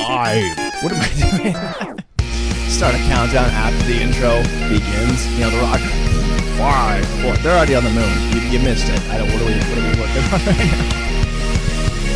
5. What am I doing? Start a countdown after the intro begins. You know, the rock. 5, 4. They're already on the moon. You missed it. What are we working on right now?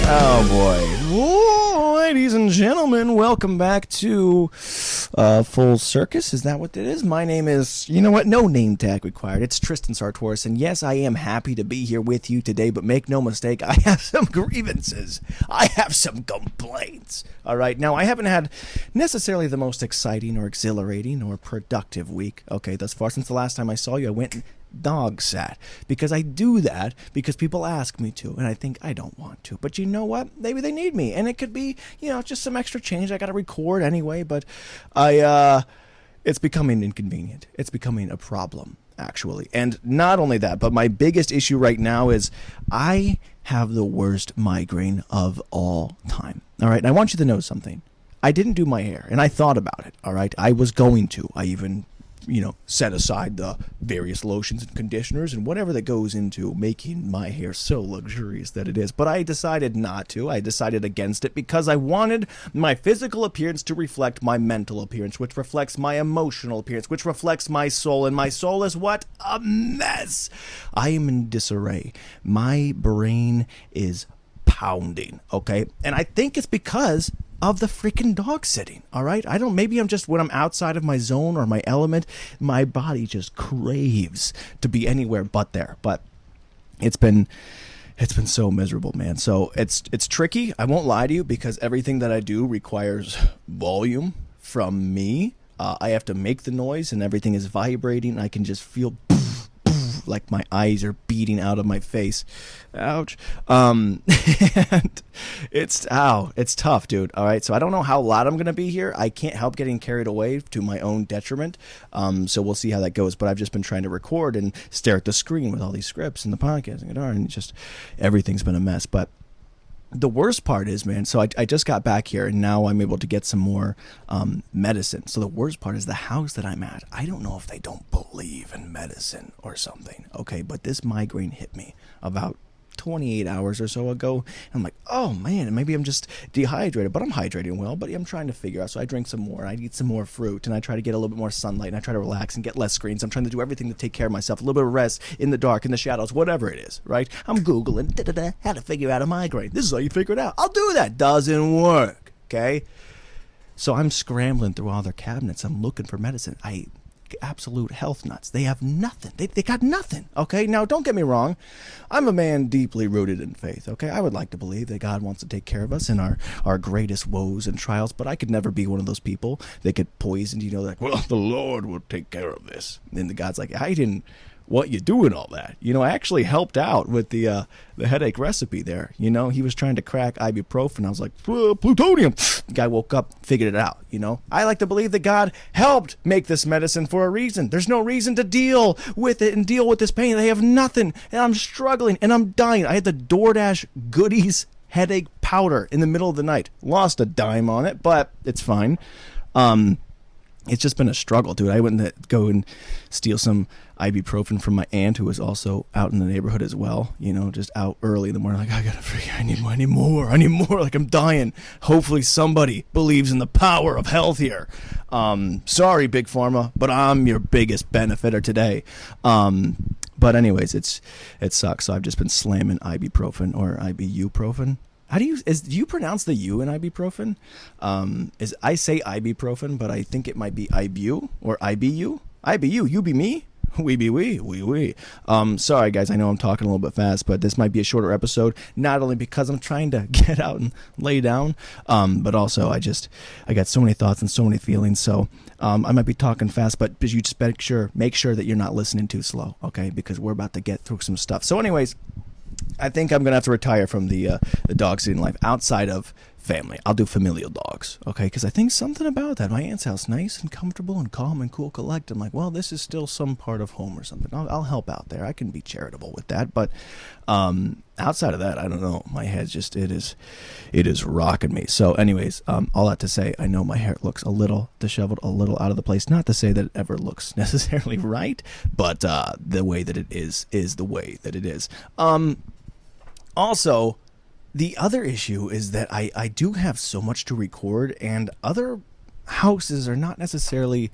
Oh boy. Whoa, ladies and gentlemen, welcome back to Full Circus. Is that what it is? My name is, you know what? No name tag required. It's Tristan Sartoris, and yes, I am happy to be here with you today, but make no mistake, I have some grievances. I have some complaints. All right, now I haven't had necessarily the most exciting or exhilarating or productive week, okay, thus far. Since the last time I saw you, I went and dog sat, because I do that because people ask me to, and I think I don't want to, but you know what, maybe they need me, and it could be, you know, just some extra change. I gotta record anyway, but it's becoming inconvenient. It's becoming a problem, actually. And not only that, but my biggest issue right now is I have the worst migraine of all time. All right, and I want you to know something. I didn't do my hair, and I thought about it. All right, I was going to. I even, you know, set aside the various lotions and conditioners and whatever that goes into making my hair so luxurious that it is. But I decided not to. I decided against it because I wanted my physical appearance to reflect my mental appearance, which reflects my emotional appearance, which reflects my soul. And my soul is what? A mess. I am in disarray. My brain is pounding, okay? And I think it's because of the freaking dog sitting, all right? Maybe I'm just, when I'm outside of my zone or my element, my body just craves to be anywhere but there. But it's been so miserable, man. So it's tricky. I won't lie to you, because everything that I do requires volume from me. I have to make the noise, and everything is vibrating. I can just feel like my eyes are beating out of my face. Ouch. And it's tough, dude. All right. So I don't know how loud I'm going to be here. I can't help getting carried away to my own detriment. So we'll see how that goes. But I've just been trying to record and stare at the screen with all these scripts and the podcast and guitar, and just everything's been a mess. But the worst part is, man, so I just got back here, and now I'm able to get some more medicine. So the worst part is the house that I'm at. I don't know if they don't believe in medicine or something, okay? But this migraine hit me about 28 hours or so ago. And I'm like, oh man, maybe I'm just dehydrated, but I'm hydrating well, but I'm trying to figure out. So I drink some more, I eat some more fruit, and I try to get a little bit more sunlight, and I try to relax and get less screens. I'm trying to do everything to take care of myself, a little bit of rest in the dark, in the shadows, whatever it is, right? I'm Googling how to figure out a migraine. This is how you figure it out. I'll do that. Doesn't work, okay? So I'm scrambling through all their cabinets. I'm looking for medicine. Absolute health nuts. They have nothing. They got nothing, okay? Now, don't get me wrong. I'm a man deeply rooted in faith, okay? I would like to believe that God wants to take care of us in our greatest woes and trials, but I could never be one of those people that get poisoned, you know, like, well, the Lord will take care of this. And the God's like, I didn't want you doing all that. You know, I actually helped out with the headache recipe there. You know, he was trying to crack ibuprofen. I was like, plutonium. The guy woke up, figured it out, you know. I like to believe that God helped make this medicine for a reason. There's no reason to deal with it and deal with this pain. They have nothing, and I'm struggling, and I'm dying. I had the DoorDash goodies headache powder in the middle of the night. Lost a dime on it, but it's fine. It's just been a struggle, dude. I went to go and steal some ibuprofen from my aunt, who was also out in the neighborhood as well. You know, just out early in the morning, like, I need more. Like, I'm dying. Hopefully somebody believes in the power of health here. Sorry, Big Pharma, but I'm your biggest benefiter today. But anyways, it sucks. So I've just been slamming ibuprofen, or ibuprofen. Do you pronounce the U in ibuprofen? I say ibuprofen, but I think it might be ibu or IBU. IBU, you be me, we be we. Sorry guys, I know I'm talking a little bit fast, but this might be a shorter episode, not only because I'm trying to get out and lay down, but also I got so many thoughts and so many feelings, so I might be talking fast, but you just make sure that you're not listening too slow, okay? Because we're about to get through some stuff. So anyways, I think I'm going to have to retire from the dog sitting life outside of family. I'll do familial dogs, okay? Because I think something about that. My aunt's house, nice and comfortable and calm and cool, collect. I'm like, well, this is still some part of home or something. I'll help out there. I can be charitable with that. But outside of that, I don't know. My head's just, it is rocking me. So anyways, all that to say, I know my hair looks a little disheveled, a little out of the place. Not to say that it ever looks necessarily right, but the way that it is the way that it is. Also, the other issue is that I do have so much to record, and other houses are not necessarily...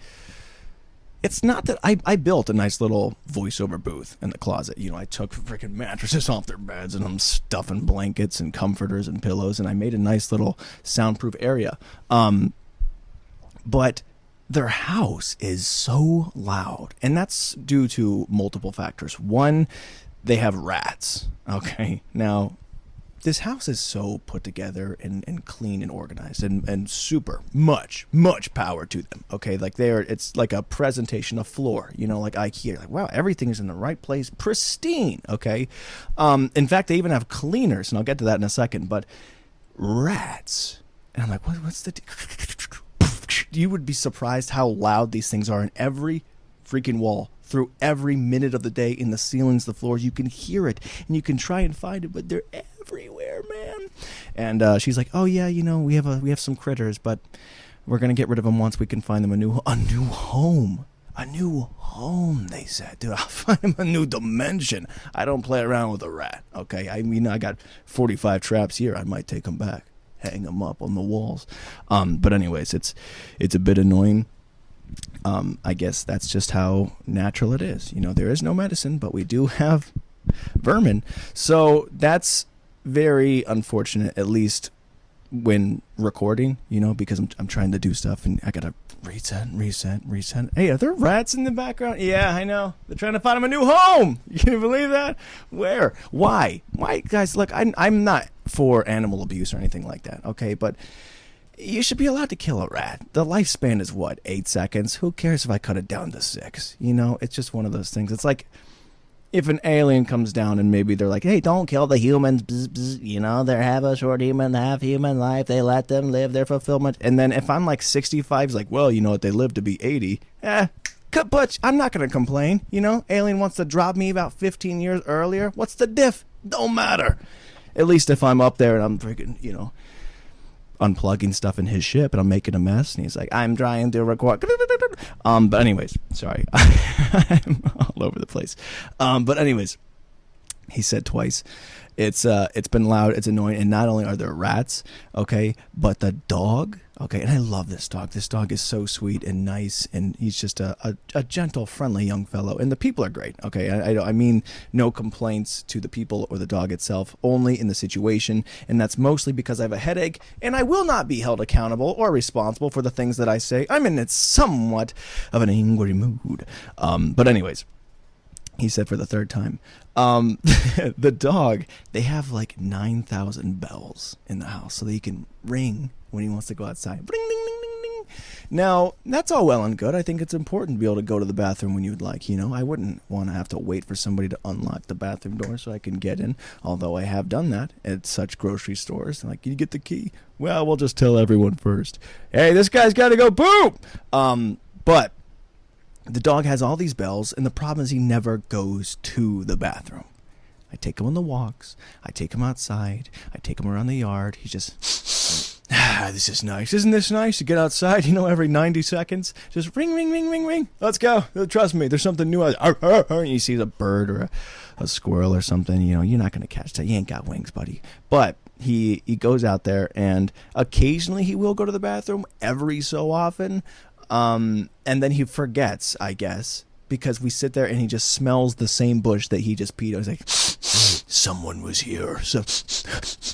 It's not that I built a nice little voiceover booth in the closet. You know, I took freaking mattresses off their beds, and I'm stuffing blankets and comforters and pillows, and I made a nice little soundproof area. But their house is so loud, and that's due to multiple factors. One, they have rats. Okay, now this house is so put together and clean and organized and super much power to them. Okay, like it's like a presentation of floor, you know, like IKEA. Like, wow, everything is in the right place, pristine. Okay, in fact, they even have cleaners, and I'll get to that in a second. But rats, and I'm like, what's the? You would be surprised how loud these things are in every freaking wall, through every minute of the day, in the ceilings, the floors. You can hear it, and you can try and find it, but they're everywhere, man. And she's like, oh yeah, you know, we have some critters, but we're gonna get rid of them once we can find them a new home. A new home, they said. Dude, I'll find them a new dimension. I don't play around with a rat, okay? I mean, I got 45 traps here. I might take them back, hang them up on the walls. But anyways, it's a bit annoying. I guess that's just how natural it is. You know, there is no medicine, but we do have vermin. So that's very unfortunate, at least when recording, you know, because I'm trying to do stuff and I gotta reset. Hey, are there rats in the background? Yeah, I know. They're trying to find them a new home. Can you believe that? Where? Why? Guys, look, I'm not for animal abuse or anything like that, okay? But you should be allowed to kill a rat. The lifespan is what, 8 seconds? Who cares if I cut it down to 6? You know, it's just one of those things. It's like if an alien comes down and maybe they're like, hey, don't kill the humans, bzz, bzz, you know, they have a short human, half human life, they let them live their fulfillment. And then if I'm like 65, it's like, well, you know what, they live to be 80. But I'm not going to complain, you know? Alien wants to drop me about 15 years earlier. What's the diff? Don't matter. At least if I'm up there and I'm freaking, you know, unplugging stuff in his ship and I'm making a mess, and he's like, I'm trying to record. But anyways, sorry. I'm all over the place. But anyways, he said twice, it's been loud, it's annoying, and not only are there rats, okay, but the dog, okay, and I love this dog. This dog is so sweet and nice, and he's just a gentle, friendly young fellow, and the people are great, okay. I mean no complaints to the people or the dog itself, only in the situation, and that's mostly because I have a headache, and I will not be held accountable or responsible for the things that I say. I'm in somewhat of an angry mood. But anyways, he said for the third time, the dog, they have like 9,000 bells in the house so that he can ring when he wants to go outside. Bling, ding, ding, ding, ding. Now, that's all well and good. I think it's important to be able to go to the bathroom when you'd like, you know. I wouldn't want to have to wait for somebody to unlock the bathroom door so I can get in, although I have done that at such grocery stores. Like, you get the key? Well, we'll just tell everyone first. Hey, this guy's got to go poop! But the dog has all these bells, and the problem is he never goes to the bathroom. I take him on the walks. I take him outside. I take him around the yard. He just, this is nice. Isn't this nice to get outside, you know, every 90 seconds? Just ring, ring, ring, ring, ring. Let's go. Trust me, there's something new out there. And you see a bird or a squirrel or something, you know, you're not going to catch that. You ain't got wings, buddy. But he goes out there, and occasionally he will go to the bathroom, every so often. And then he forgets, I guess, because we sit there and he just smells the same bush that he just peed on. He's like, someone was here. So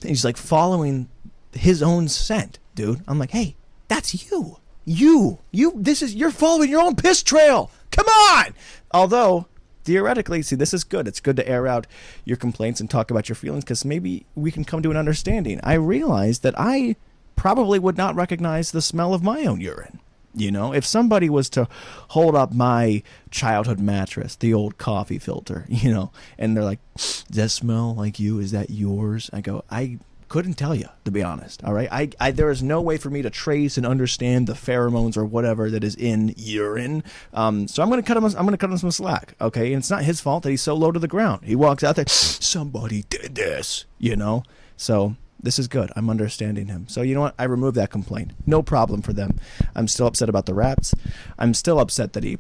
he's like following his own scent, dude. I'm like, hey, that's you. You're following your own piss trail. Come on. Although, theoretically, see, this is good. It's good to air out your complaints and talk about your feelings, because maybe we can come to an understanding. I realized that I probably would not recognize the smell of my own urine. You know, if somebody was to hold up my childhood mattress, the old coffee filter, you know, and they're like, does that smell like you? Is that yours? I go, I couldn't tell you, to be honest. All right. There is no way for me to trace and understand the pheromones or whatever that is in urine. So I'm going to cut him some slack. Okay. And it's not his fault that he's so low to the ground. He walks out there, somebody did this, you know? So this is good. I'm understanding him. So you know what? I removed that complaint. No problem for them. I'm still upset about the rats. I'm still upset that he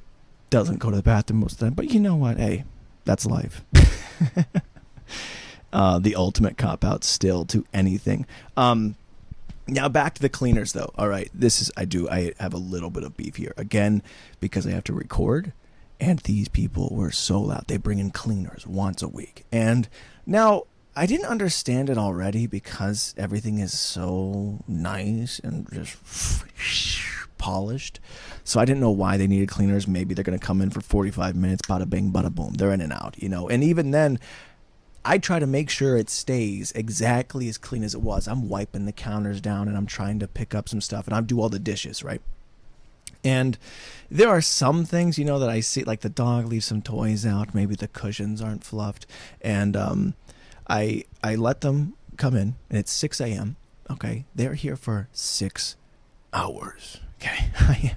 doesn't go to the bathroom most of the time. But you know what? Hey, that's life. The ultimate cop-out still to anything. Now back to the cleaners, though. All right, I have a little bit of beef here. Again, because I have to record, and these people were so loud. They bring in cleaners once a week. And now, I didn't understand it already because everything is so nice and just polished. So I didn't know why they needed cleaners. Maybe they're going to come in for 45 minutes, bada bing, bada boom. They're in and out, And even then, I try to make sure it stays exactly as clean as it was. I'm wiping the counters down and I'm trying to pick up some stuff and I do all the dishes, right? And there are some things, that I see, like the dog leaves some toys out. Maybe the cushions aren't fluffed. And I let them come in and it's 6 a.m. Okay. They're here for 6 hours. Okay.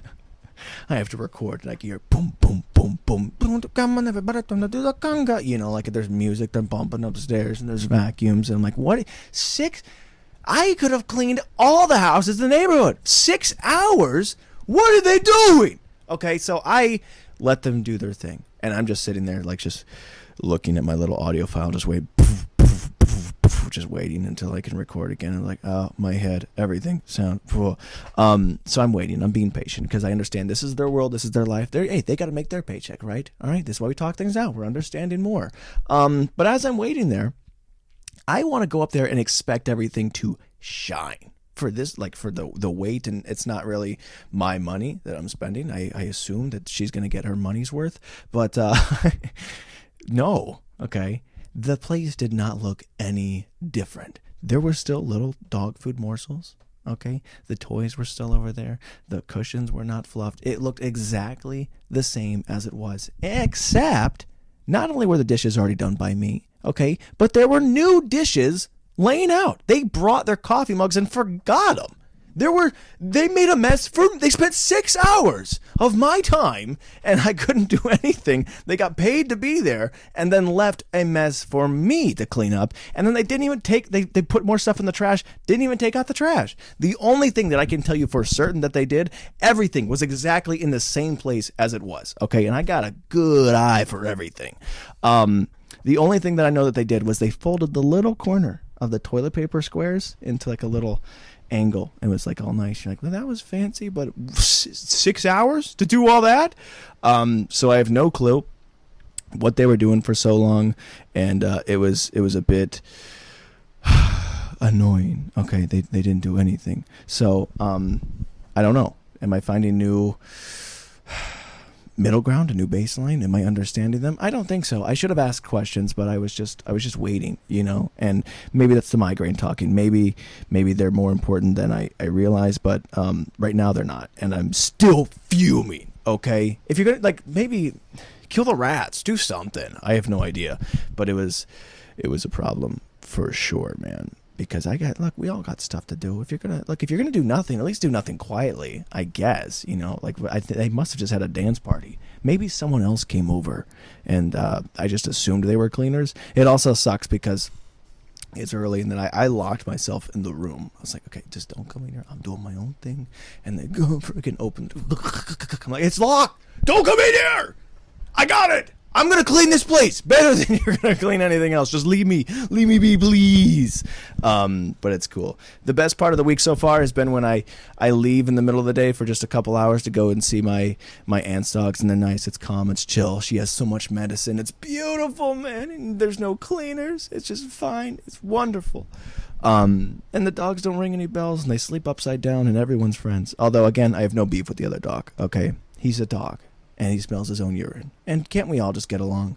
I have to record and I can hear boom, boom, boom, boom. Come on, everybody, time to do the conga. Like there's music, they're bumping upstairs and there's vacuums. And I'm like, what? 6? I could have cleaned all the houses in the neighborhood. 6 hours? What are they doing? Okay, so I let them do their thing. And I'm just sitting there, like just looking at my little audio file, just just waiting until I can record again. I'm like, oh, my head, everything sound cool. So I'm waiting. I'm being patient because I understand this is their world. This is their life. They got to make their paycheck, right? All right. This is why we talk things out. We're understanding more. But as I'm waiting there, I want to go up there and expect everything to shine for this, like for the wait. And it's not really my money that I'm spending. I assume that she's going to get her money's worth, but no. Okay. The place did not look any different. There were still little dog food morsels, okay? The toys were still over there. The cushions were not fluffed. It looked exactly the same as it was, except not only were the dishes already done by me, okay, but there were new dishes laying out. They brought their coffee mugs and forgot them. They made a mess they spent 6 hours of my time and I couldn't do anything. They got paid to be there and then left a mess for me to clean up. And then they didn't even they put more stuff in the trash, didn't even take out the trash. The only thing that I can tell you for certain that they did, everything was exactly in the same place as it was. Okay. And I got a good eye for everything. The only thing that I know that they did was they folded the little corner of the toilet paper squares into like a little angle. It was like all nice. You're like, well, that was fancy, but 6 hours to do all that? So I have no clue what they were doing for so long, and it was a bit annoying. Okay, they didn't do anything. So I don't know. Am I finding new middle ground, a new baseline? Am I understanding them? I don't think so. I should have asked questions, but I was just waiting, and maybe that's the migraine talking. Maybe they're more important than I realize, but right now they're not, and I'm still fuming. Okay, if you're gonna maybe kill the rats, do something. I have no idea, but it was a problem for sure, man. Because we all got stuff to do. If you're gonna do nothing, at least do nothing quietly, I guess. They must have just had a dance party. Maybe someone else came over, and I just assumed they were cleaners. It also sucks because it's early, and then I locked myself in the room. I was like, okay, just don't come in here. I'm doing my own thing, and they go freaking open. I'm like, it's locked. Don't come in here. I got it. I'm going to clean this place better than you're going to clean anything else. Just leave me be, please. But it's cool. The best part of the week so far has been when I leave in the middle of the day for just a couple hours to go and see my aunt's dogs, and they're nice. It's calm. It's chill. She has so much medicine. It's beautiful, man. And there's no cleaners. It's just fine. It's wonderful. And the dogs don't ring any bells, and they sleep upside down, and everyone's friends. Although, again, I have no beef with the other dog, okay? He's a dog. And he smells his own urine. And can't we all just get along?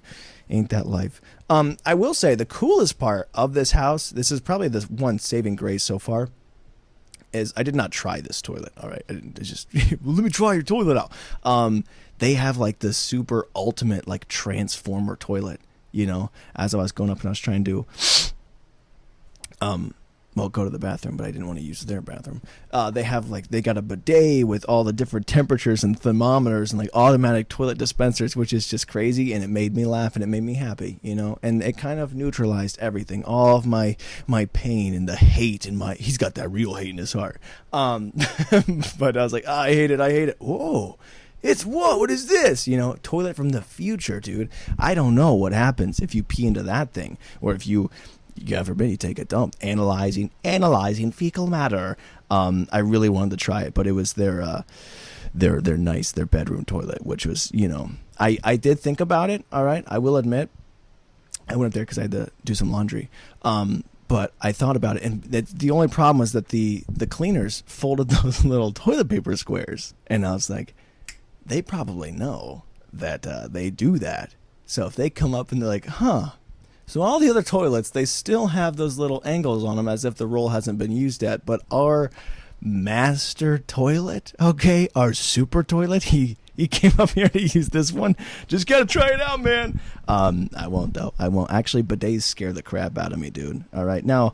Ain't that life? I will say the coolest part of this house, this is probably the one saving grace so far, is I did not try this toilet. All right. I didn't just, let me try your toilet out. They have like the super ultimate like transformer toilet, as I was going up and I was trying to go to the bathroom, but I didn't want to use their bathroom. They got a bidet with all the different temperatures and thermometers and like automatic toilet dispensers, which is just crazy. And it made me laugh and it made me happy, and it kind of neutralized everything, all of my pain and the hate and he's got that real hate in his heart. But I was like, I hate it. Whoa. What is this? Toilet from the future, dude. I don't know what happens if you pee into that thing, or if you God forbid you take a dump, analyzing fecal matter. I really wanted to try it, but it was their bedroom toilet, which was, I did think about it. All right, I will admit, I went up there because I had to do some laundry. But I thought about it, and the only problem was that the cleaners folded those little toilet paper squares, and I was like, they probably know that they do that. So if they come up and they're like, so all the other toilets, they still have those little angles on them as if the roll hasn't been used yet, but our master toilet, okay, our super toilet, he came up here to use this one. Just gotta try it out, man. I won't though. I won't. Actually, bidets scare the crap out of me, dude. All right, now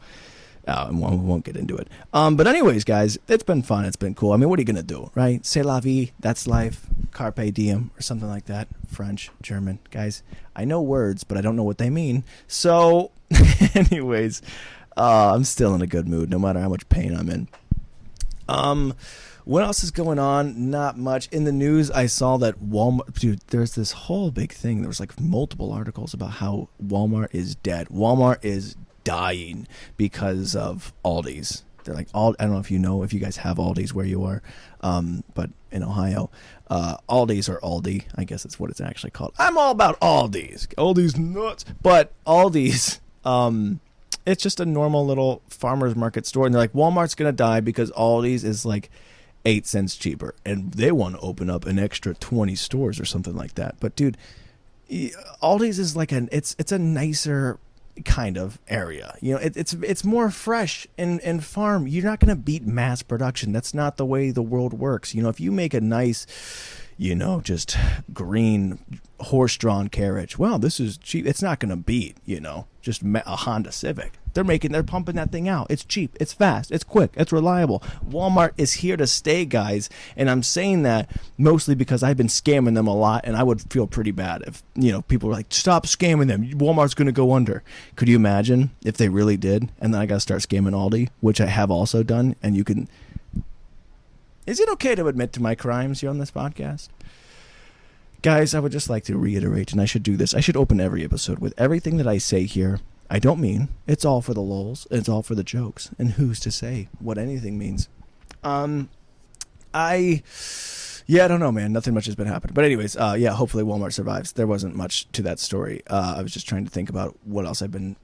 we won't get into it. But anyways, guys, it's been fun. It's been cool. I mean, what are you gonna do, right? C'est la vie. That's life. Carpe diem, or something like that. French, German, guys. I know words, but I don't know what they mean. So, anyways, I'm still in a good mood, no matter how much pain I'm in. What else is going on? Not much. In the news, I saw that Walmart... Dude, there's this whole big thing. There was like multiple articles about how Walmart is dead. Walmart is dying because of Aldi's. They're like, I don't know if you guys have Aldi's where you are, but in Ohio, Aldi's or Aldi, I guess that's what it's actually called. I'm all about Aldi's. Aldi's nuts. But Aldi's... it's just a normal little farmer's market store, and they're like, Walmart's gonna die because Aldi's is like 8 cents cheaper, and they want to open up an extra 20 stores or something like that. But dude, Aldi's is like it's a nicer kind of area. It's more fresh and farm. You're not gonna beat mass production. That's not the way the world works. If you make a nice, just green horse-drawn carriage, well, this is cheap. It's not gonna beat, just a Honda Civic. They're pumping that thing out. It's cheap, it's fast, it's quick, it's reliable. Walmart is here to stay, guys, and I'm saying that mostly because I've been scamming them a lot, and I would feel pretty bad if, people were like, stop scamming them, Walmart's going to go under. Could you imagine if they really did, and then I got to start scamming Aldi, which I have also done, and you can... Is it okay to admit to my crimes here on this podcast? Guys, I would just like to reiterate, and I should do this. I should open every episode with everything that I say here. I don't mean it's all for the lulz. It's all for the jokes. And who's to say what anything means? I don't know, man. Nothing much has been happening. But anyways, hopefully Walmart survives. There wasn't much to that story. I was just trying to think about what else I've been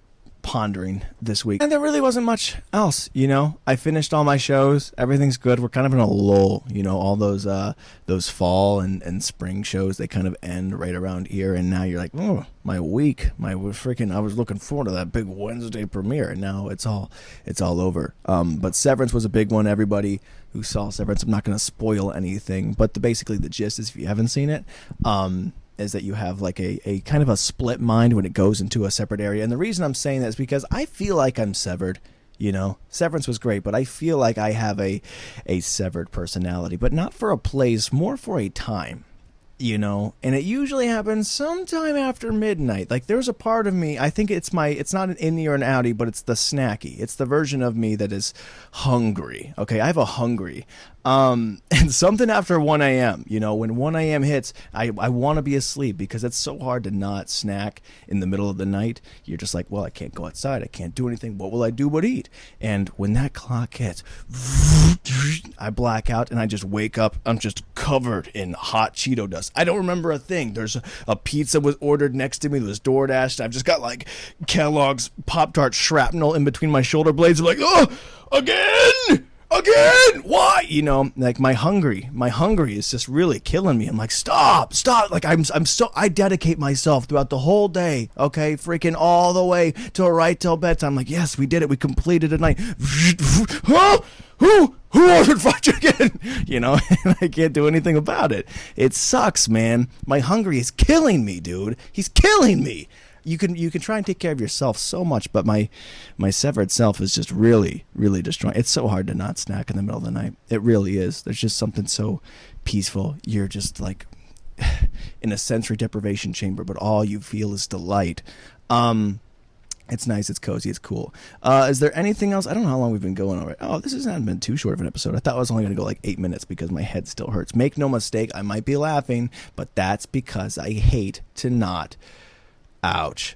pondering this week, and there really wasn't much else. I finished all my shows. Everything's good. We're kind of in a lull. All those fall and spring shows, they kind of end right around here, and now you're like, oh, my week, I was looking forward to that big Wednesday premiere, and now it's all over. But Severance was a big one. Everybody who saw Severance, I'm not going to spoil anything, but basically the gist is, if you haven't seen it, is that you have like a kind of a split mind when it goes into a separate area. And the reason I'm saying that is because I feel like I'm severed. Severance was great, but I feel like I have a severed personality, but not for a place, more for a time. And it usually happens sometime after midnight. Like, there's a part of me, I think it's not an innie or an outie, but it's the snacky. It's the version of me that is hungry. Okay, I have a hungry. And something after 1 a.m., when 1 a.m. hits, I want to be asleep because it's so hard to not snack in the middle of the night. You're just like, well, I can't go outside. I can't do anything. What will I do but eat? And when that clock hits, I black out and I just wake up. I'm just covered in hot Cheeto dust. I don't remember a thing. There's a pizza was ordered next to me that was DoorDashed. I've just got like Kellogg's Pop-Tart shrapnel in between my shoulder blades. I'm like, oh, again, why? Like my hungry is just really killing me. I'm like, stop. Like I dedicate myself throughout the whole day. Okay. Freaking all the way till bedtime. I'm like, yes, we did it. We completed a night. Huh? Who ordered fried chicken? And I can't do anything about it. It sucks, man. My hungry is killing me, dude. He's killing me. You can try and take care of yourself so much, but my severed self is just really, really destroying. It's so hard to not snack in the middle of the night. It really is. There's just something so peaceful. You're just like in a sensory deprivation chamber, but all you feel is delight. It's nice, it's cozy, it's cool. Is there anything else? I don't know how long we've been going already. Oh, this hasn't been too short of an episode. I thought I was only going to go like 8 minutes because my head still hurts. Make no mistake, I might be laughing, but that's because I hate to not. Ouch.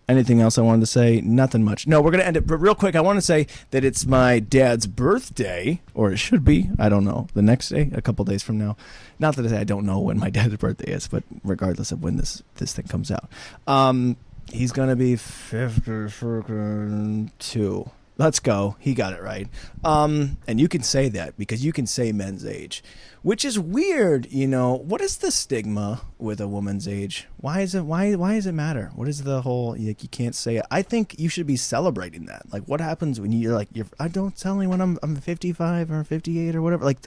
Anything else I wanted to say? Nothing much. No, we're going to end it. But real quick, I want to say that it's my dad's birthday, or it should be. I don't know. The next day, a couple days from now. Not that I don't know when my dad's birthday is, but regardless of when this thing comes out. He's going to be 52. Let's go. He got it right. And you can say that because you can say men's age, which is weird. You know, what is the stigma with a woman's age? Why does it matter? What is the whole, like, you can't say it? I think you should be celebrating that. Like, what happens when I don't tell anyone I'm 55 or 58 or whatever. Like,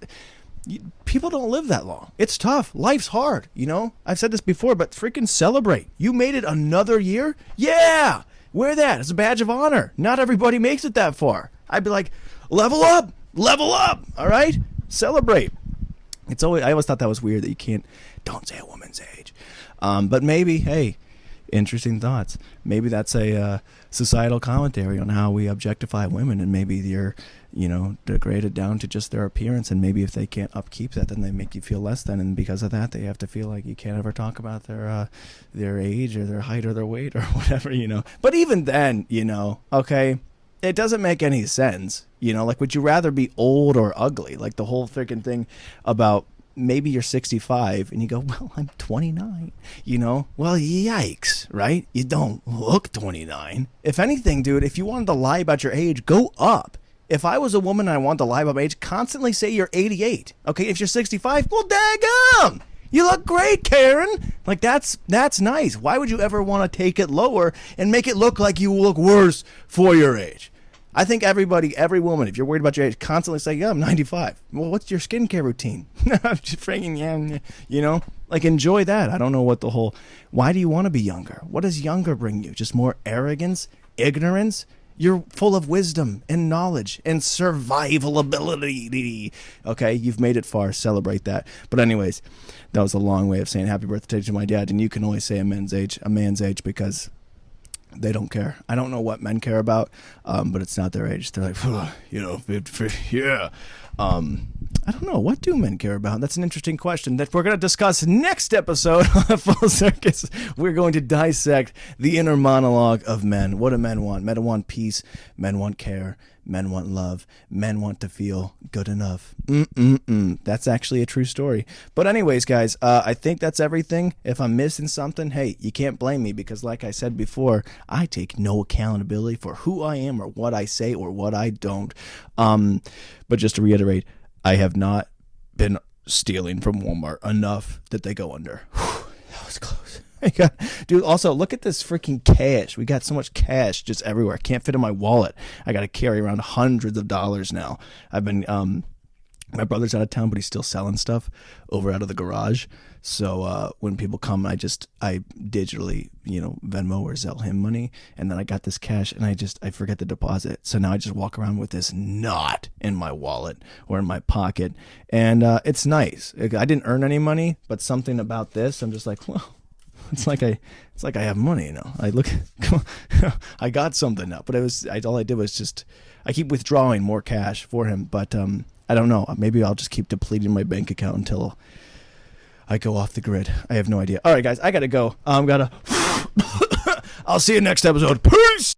people don't live that long. It's tough. Life's hard. You know, I've said this before, but freaking celebrate. You made it another year. Yeah. Wear that as a badge of honor. Not everybody makes it that far. I'd be like, level up, all right? Celebrate. I always thought that was weird that you don't say a woman's age. But maybe, hey, interesting thoughts. Maybe that's a societal commentary on how we objectify women, and maybe you're, degraded down to just their appearance, and maybe if they can't upkeep that, then they make you feel less than, and because of that, they have to feel like you can't ever talk about their age or their height or their weight or whatever, But even then, okay, it doesn't make any sense, like, would you rather be old or ugly? Like the whole freaking thing about maybe you're 65 and you go, well, I'm 29, well, yikes, right? You don't look 29. If anything, dude, if you wanted to lie about your age, go up. If I was a woman and I wanted to lie about my age, constantly say you're 88. Okay, if you're 65, well, daggum, you look great, Karen. Like, that's nice. Why would you ever want to take it lower and make it look like you look worse for your age? I think every woman, if you're worried about your age, constantly say, yeah, I'm 95. Well, what's your skincare routine? Just freaking, like, enjoy that. I don't know what why do you want to be younger? What does younger bring you? Just more arrogance, ignorance? You're full of wisdom and knowledge and survival ability. Okay, you've made it far. Celebrate that. But anyways, that was a long way of saying happy birthday to my dad. And you can only say a man's age because they don't care. I don't know what men care about, but it's not their age. They're like, yeah. I don't know. What do men care about? That's an interesting question that we're going to discuss next episode of Full Circus. We're going to dissect the inner monologue of men. What do men want? Men want peace. Men want care. Men want love. Men want to feel good enough. That's actually a true story. But anyways, guys, I think that's everything. If I'm missing something, hey, you can't blame me because like I said before, I take no accountability for who I am or what I say or what I don't. But just to reiterate, I have not been stealing from Walmart enough that they go under. Whew, that was close. Dude, also, look at this freaking cash. We got so much cash just everywhere. I can't fit in my wallet. I got to carry around hundreds of dollars now. I've been, my brother's out of town, but he's still selling stuff over out of the garage. So when people come, I digitally, Venmo or Zelle him money. And then I got this cash and I forget the deposit. So now I just walk around with this knot in my wallet or in my pocket. And it's nice. I didn't earn any money, but something about this, I'm just like, well, it's like I have money, I got something now, but all I did was just, I keep withdrawing more cash for him, but I don't know. Maybe I'll just keep depleting my bank account until I go off the grid. I have no idea. All right, guys, I gotta go. I'll see you next episode. Peace.